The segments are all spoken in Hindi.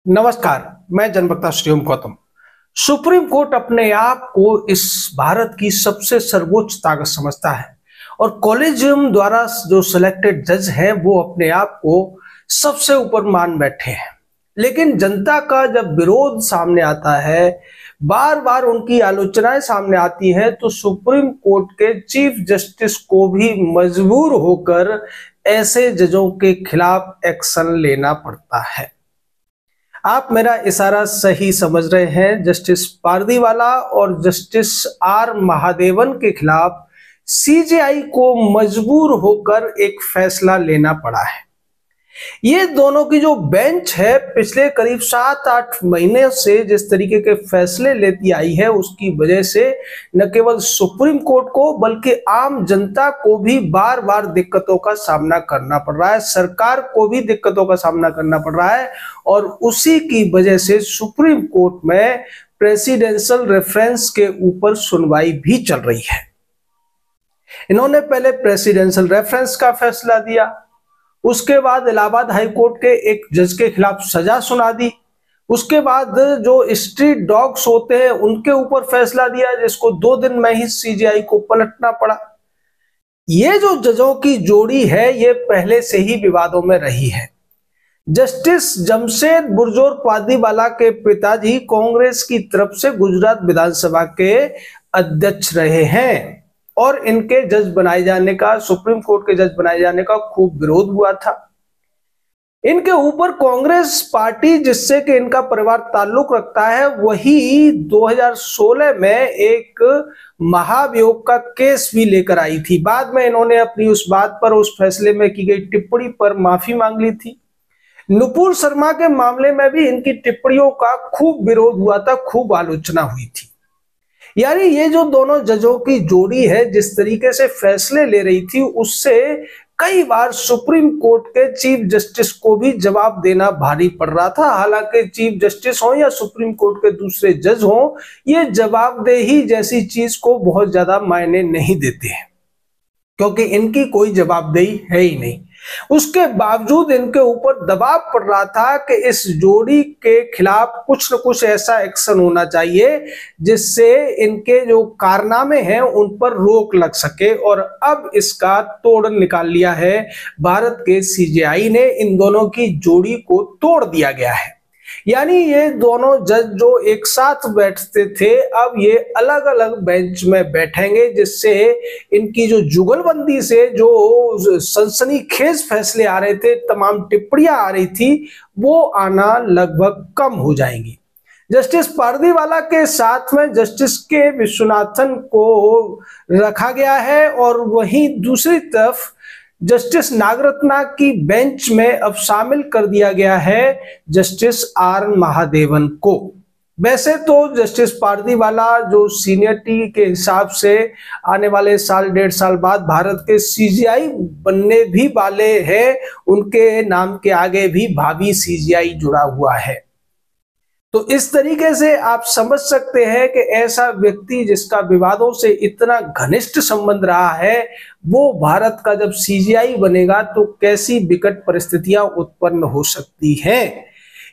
नमस्कार। मैं जनवक्ता श्रीओम गौतम। सुप्रीम कोर्ट अपने आप को इस भारत की सबसे सर्वोच्च ताकत समझता है और कॉलेजियम द्वारा जो सिलेक्टेड जज हैं वो अपने आप को सबसे ऊपर मान बैठे हैं। लेकिन जनता का जब विरोध सामने आता है, बार बार उनकी आलोचनाएं सामने आती हैं, तो सुप्रीम कोर्ट के चीफ जस्टिस को भी मजबूर होकर ऐसे जजों के खिलाफ एक्शन लेना पड़ता है। आप मेरा इशारा सही समझ रहे हैं। जस्टिस पारदीवाला और जस्टिस आर महादेवन के खिलाफ सीजेआई को मजबूर होकर एक फैसला लेना पड़ा है। ये दोनों की जो बेंच है, पिछले करीब 7-8 महीने से जिस तरीके के फैसले लेती आई है, उसकी वजह से न केवल सुप्रीम कोर्ट को बल्कि आम जनता को भी बार बार दिक्कतों का सामना करना पड़ रहा है, सरकार को भी दिक्कतों का सामना करना पड़ रहा है। और उसी की वजह से सुप्रीम कोर्ट में प्रेसिडेंशियल रेफरेंस के ऊपर सुनवाई भी चल रही है। इन्होंने पहले प्रेसिडेंशियल रेफरेंस का फैसला दिया, उसके बाद इलाहाबाद हाई कोर्ट के एक जज के खिलाफ सजा सुना दी, उसके बाद जो स्ट्रीट डॉग्स होते हैं उनके ऊपर फैसला दिया, जिसको 2 दिन में ही सीजेआई को पलटना पड़ा। ये जो जजों की जोड़ी है, ये पहले से ही विवादों में रही है। जस्टिस जमशेद बुरजोर पारदीवाला के पिताजी कांग्रेस की तरफ से गुजरात विधानसभा के अध्यक्ष रहे हैं और इनके जज बनाए जाने का, सुप्रीम कोर्ट के जज बनाए जाने का खूब विरोध हुआ था। इनके ऊपर कांग्रेस पार्टी, जिससे कि इनका परिवार ताल्लुक रखता है, वही 2016 में एक महाभियोग का केस भी लेकर आई थी। बाद में इन्होंने अपनी उस बात पर, उस फैसले में की गई टिप्पणी पर माफी मांग ली थी। नुपुर शर्मा के मामले में भी इनकी टिप्पणियों का खूब विरोध हुआ था, खूब आलोचना हुई थी। यानी ये जो दोनों जजों की जोड़ी है, जिस तरीके से फैसले ले रही थी, उससे कई बार सुप्रीम कोर्ट के चीफ जस्टिस को भी जवाब देना भारी पड़ रहा था। हालांकि चीफ जस्टिस हो या सुप्रीम कोर्ट के दूसरे जज हो, ये जवाबदेही जैसी चीज को बहुत ज्यादा मायने नहीं देते हैं, क्योंकि इनकी कोई जवाबदेही है ही नहीं। उसके बावजूद इनके ऊपर दबाव पड़ रहा था कि इस जोड़ी के खिलाफ कुछ न कुछ ऐसा एक्शन होना चाहिए जिससे इनके जो कारनामे हैं उन पर रोक लग सके। और अब इसका तोड़ निकाल लिया है भारत के सीजेआई ने। इन दोनों की जोड़ी को तोड़ दिया गया है। यानी ये दोनों जज जो एक साथ बैठते थे, अब ये अलग अलग बेंच में बैठेंगे, जिससे इनकी जो जुगलबंदी से जो सनसनीखेज फैसले आ रहे थे, तमाम टिप्पणियां आ रही थी, वो आना लगभग कम हो जाएंगी। जस्टिस पारदीवाला के साथ में जस्टिस के विश्वनाथन को रखा गया है और वहीं दूसरी तरफ जस्टिस नागरत्ना की बेंच में अब शामिल कर दिया गया है जस्टिस आर महादेवन को। वैसे तो जस्टिस पारदीवाला जो सीनियरिटी के हिसाब से आने वाले साल 1.5 साल बाद भारत के सीजेआई बनने भी वाले हैं, उनके नाम के आगे भी भावी सीजेआई जुड़ा हुआ है। तो इस तरीके से आप समझ सकते हैं कि ऐसा व्यक्ति जिसका विवादों से इतना घनिष्ठ संबंध रहा है, वो भारत का जब सीजेआई बनेगा तो कैसी विकट परिस्थितियां उत्पन्न हो सकती हैं।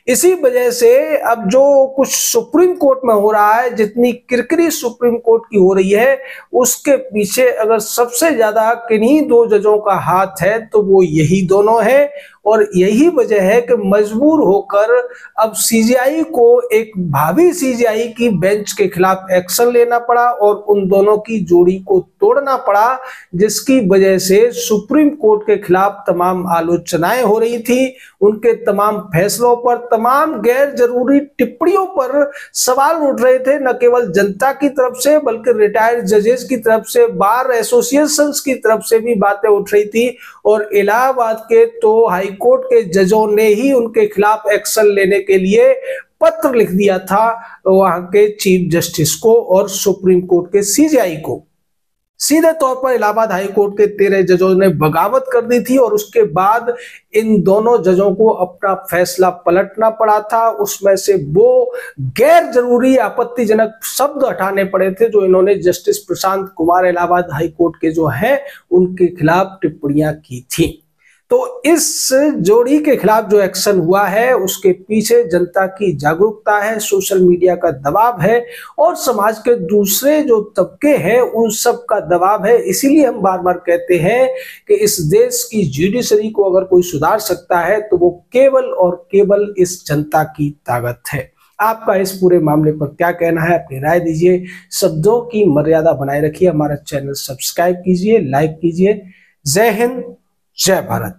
इसी वजह से अब जो कुछ सुप्रीम कोर्ट में हो रहा है, जितनी किरकिरी सुप्रीम कोर्ट की हो रही है, उसके पीछे अगर सबसे ज्यादा किन्हीं 2 जजों का हाथ है तो वो यही दोनों हैं। और यही वजह है कि मजबूर होकर अब सीजेआई को एक भावी सीजेआई की बेंच के खिलाफ एक्शन लेना पड़ा और उन दोनों की जोड़ी को तोड़ना पड़ा, जिसकी वजह से सुप्रीम कोर्ट के खिलाफ तमाम आलोचनाएं हो रही थी, उनके तमाम फैसलों पर, तमाम गैर जरूरी टिप्पणियों पर सवाल उठ रहे थे, न केवल जनता की तरफ से बल्कि रिटायर्ड जजेस की तरफ से, बार एसोसिएशन की तरफ से भी बातें उठ रही थी। और इलाहाबाद के तो हाई कोर्ट के जजों ने ही उनके खिलाफ एक्शन लेने के लिए पत्र लिख दिया था वहां के चीफ जस्टिस को और सुप्रीम कोर्ट के सीजेआई को। सीधे तौर पर इलाहाबाद हाई कोर्ट के 13 जजों ने बगावत कर दी थी और उसके बाद इन दोनों जजों को अपना फैसला पलटना पड़ा था। उसमें से वो गैर जरूरी आपत्तिजनक शब्द हटाने पड़े थे जो इन्होंने justice Prashant Kumar Allahabad high court के जो हैं उनके खिलाफ टिप्पणियां की थी। तो इस जोड़ी के खिलाफ जो एक्शन हुआ है उसके पीछे जनता की जागरूकता है, सोशल मीडिया का दबाव है और समाज के दूसरे जो तबके हैं उन सब का दबाव है। इसीलिए हम बार बार कहते हैं कि इस देश की जुडिशरी को अगर कोई सुधार सकता है तो वो केवल और केवल इस जनता की ताकत है। आपका इस पूरे मामले पर क्या कहना है, अपनी राय दीजिए। शब्दों की मर्यादा बनाए रखिए। हमारा चैनल सब्सक्राइब कीजिए, लाइक कीजिए। जय हिंद, जय भारत।